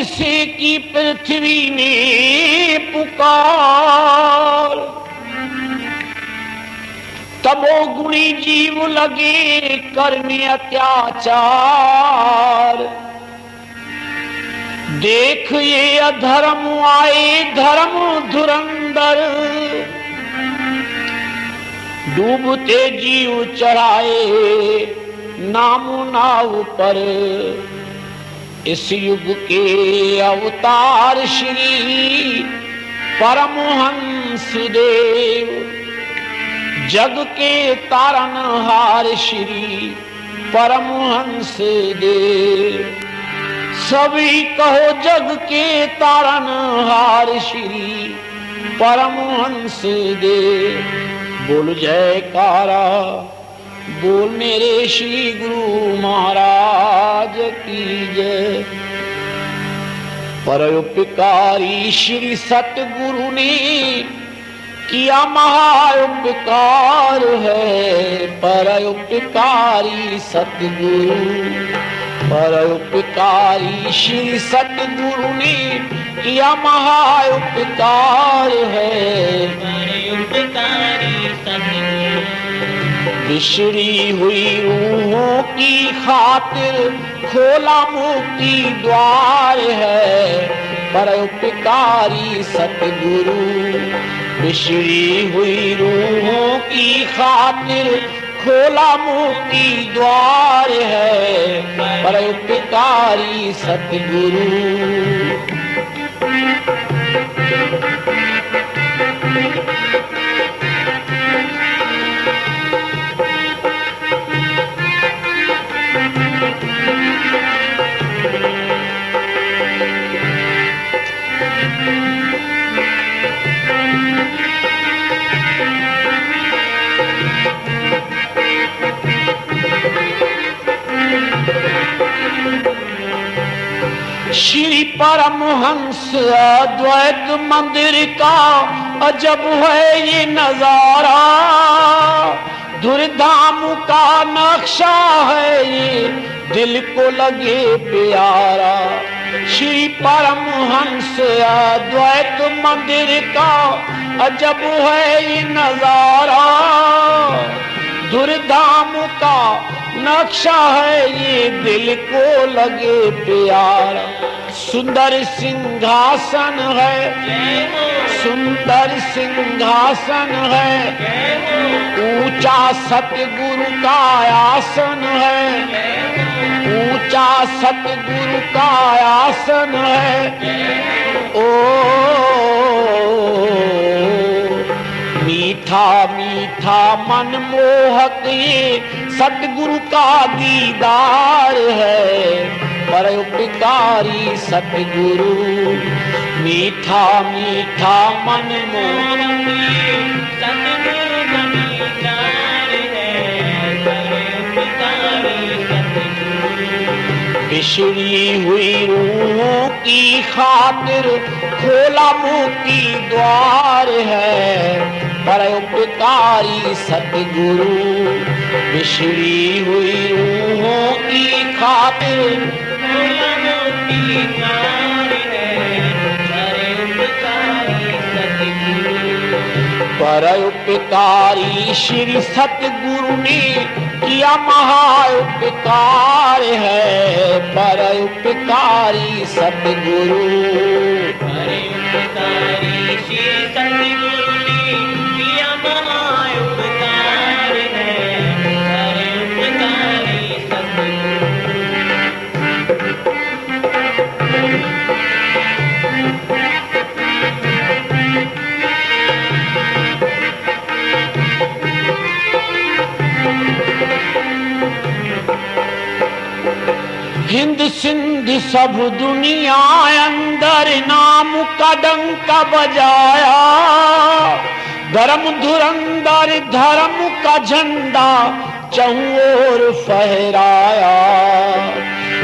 से की पृथ्वी ने पुकार, तबो गुणी जीव लगे करने अत्याचार। देख ये अधर्म आए धर्म धुरंधर, डूबते जीव चढ़ाए नाम नाव पर। इस युग के अवतार श्री परमहंस देव, जग के तारनहार श्री परमहंस देव। सभी कहो जग के तारनहार श्री परमहंस देव। बोल जयकारा बोल मेरे श्री गुरु महाराज की जय। परोपकारी श्री सतगुरु ने किया महाउपकार है। परोपकारी सतगुरु, परोपकारी श्री सतगुरु ने किया महाउपकार है। परोपकारी सतगुरु बिछड़ी हुई रूहों की खातिर खोला मुक्ति द्वार है। परोपकारी सतगुरु बिछड़ी हुई रूहों की खातिर खोला मुक्ति द्वार है। परोपकारी सतगुरु। श्री परमहंस अद्वैत मंदिर का अजब है ये नजारा। धुरधाम का नक्शा है ये दिल को लगे प्यारा। श्री परमहंस अद्वैत मंदिर का अजब है ये नजारा। धुरधाम का नक्शा है ये दिल को लगे प्यारा। सुंदर सिंहासन है, सुंदर सिंहासन है। ऊंचा सतगुरु का आसन है, ऊंचा सतगुरु का आसन है। ओ मीठा मीठा मनमोहक ये सतगुरु का दीदार है। परोपकारी सतगुरु मीठा मीठा मनमोहक सतगुरु का दीदार है। परोपकारी सतगुरु बिछड़ी हुई रूहों की खातिर खोला मुक्ति द्वार है। परोपकारी सतगुरु बिछड़ी हुई रूहों की खातिर खोला मुक्ति द्वार है। परोपकारी सतगुरु। परोपकारी श्री सतगुरु ने किया महाउपकार है। परोपकारी सतगुरु। परोपकारी श्री सतगुरु ने किया महाउपकार है। परोपकारी सतगुरु। हिंद सिंध सब दुनिया अंदर नाम का डंका बजाया। धर्म धुरंधर धर्म का झंडा चहुं ओर फहराया।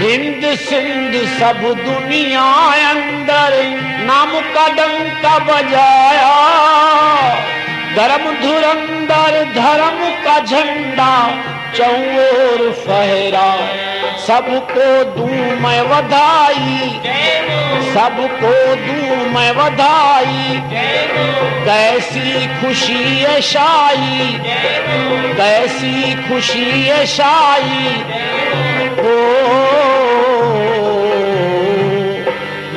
हिंद सिंध सब दुनिया अंदर नाम का डंका बजाया। धर्म धुरंधर धर्म का झंडा चहुं ओर फहराया। सबको दूं मैं बधाई, सबको दूं मैं बधाई, कैसी खुशी है शाही, कैसी खुशी है शाही। ओ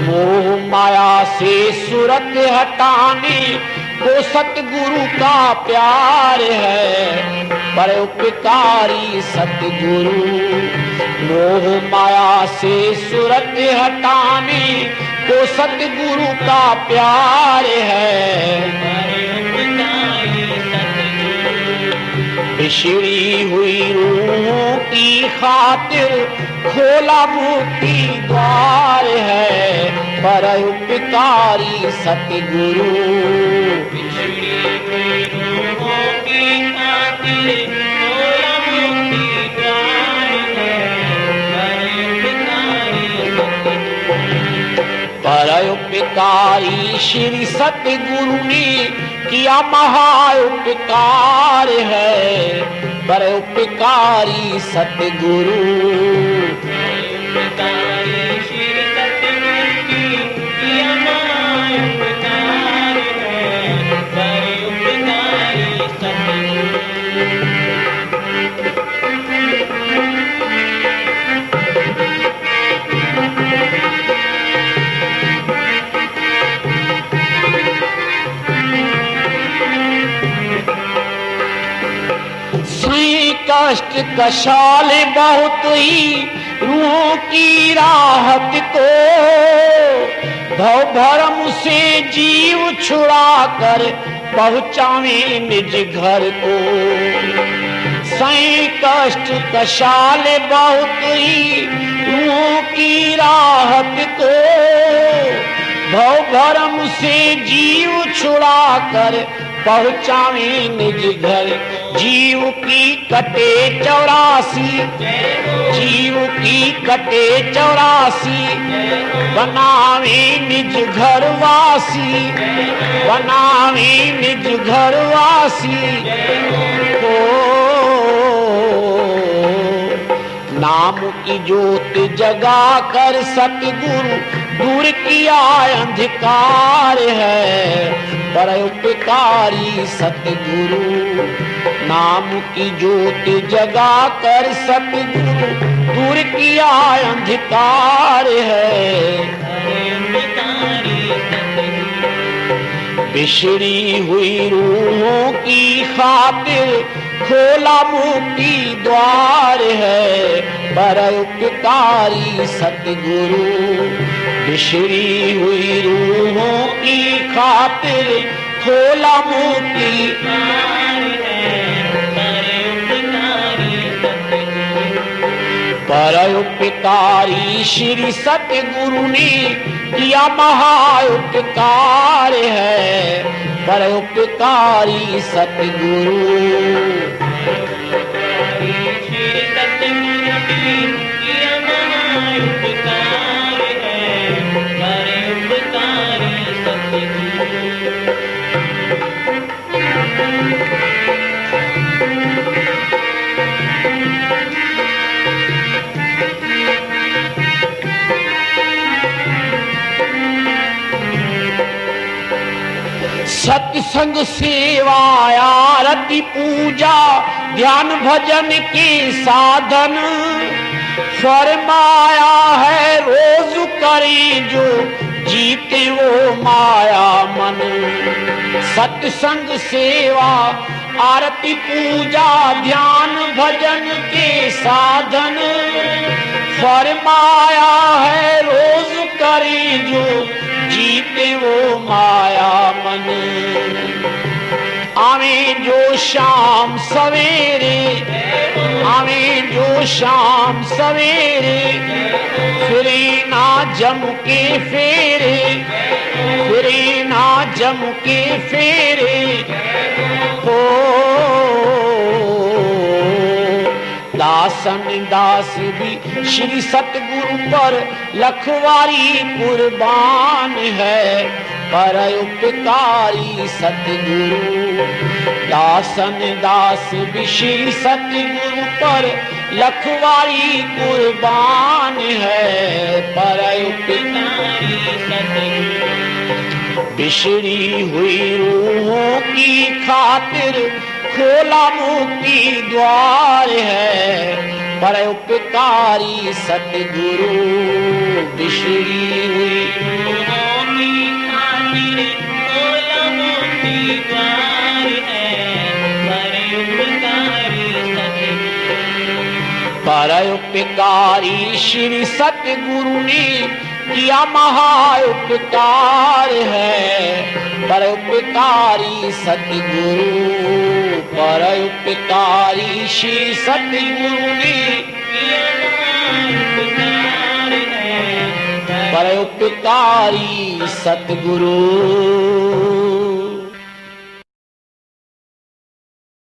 मोह माया से सूरत हटाने को सतगुरु का प्यार है, परोपकारी सतगुरु। मोह माया से सूरत हटाने को सतगुरु का प्यार है। बिछड़ी हुई रूहों की खातिर खोला मुक्ति द्वार है, परोपकारी सतगुरु। बिछड़ी हुई रूहों की खातिर खोला मुक्ति द्वार है, परोपकारी श्री सतगुरु ने किया महाउपकार है, परोपकारी सतगुरु। कष्ट कशाल बहुत ही रूहों की राहत को, भव भरम से जीव छुड़ा कर पहुंचावे निज घर को। सही कष्ट कशाल बहुत ही रूहों की राहत को, भव भरम से जीव छुड़ा कर पहुंचावे निज घर। जीव की कटे 84, जीव की कटे 84, बनावे निज घर वासी, बनावे निज घर वासी। नाम की ज्योत जगा कर सतगुरु दूर किया अंधकार है, परोपकारी सतगुरु। नाम की ज्योत जगा कर सतगुरु दूर किया अंधकार है। बिछड़ी हुई रूहों की खातिर खोला मुक्ति द्वार है, परोपकारी सतगुरु। बिछड़ी हुई रूहों की खातिर खोला मुक्ति परोपकारी श्री सतगुरु ने किया महाउपकार है, परोपकारी सतगुरु। सत्संग सेवा आरती पूजा ध्यान भजन के साधन, फरमाया है रोज करे जो जीते वो माया मन। सत्संग सेवा आरती पूजा ध्यान भजन के साधन, फरमाया है रोज करे जो जीते वो माया मन। आवे जो शाम सवेरे, आवे जो शाम सवेरे, फिरे ना जम के फेरे, फिरे ना जम के फेरे। हो दासन दास भी श्री सतगुरु पर लखवारी कुर्बान है, परोपकारी सतगुरु। दासन दास भी श्री सतगुरु पर लखवारी कुर्बान है, परोपकारी बिछड़ी हुई रूहों की खातिर खोला मुक्ति द्वार है, परोपकारी सतगुरु। बिछड़ी हुई रूहों की खातिर खोला मुक्ति द्वार है, परोपकारी सतगुरु। परोपकारी श्री सतगुरु ने किया महाउपकार है, परोपकारी सतगुरु। परोपकारी श्री सतगुरु ने किया महाउपकार है, परोपकारी सतगुरु।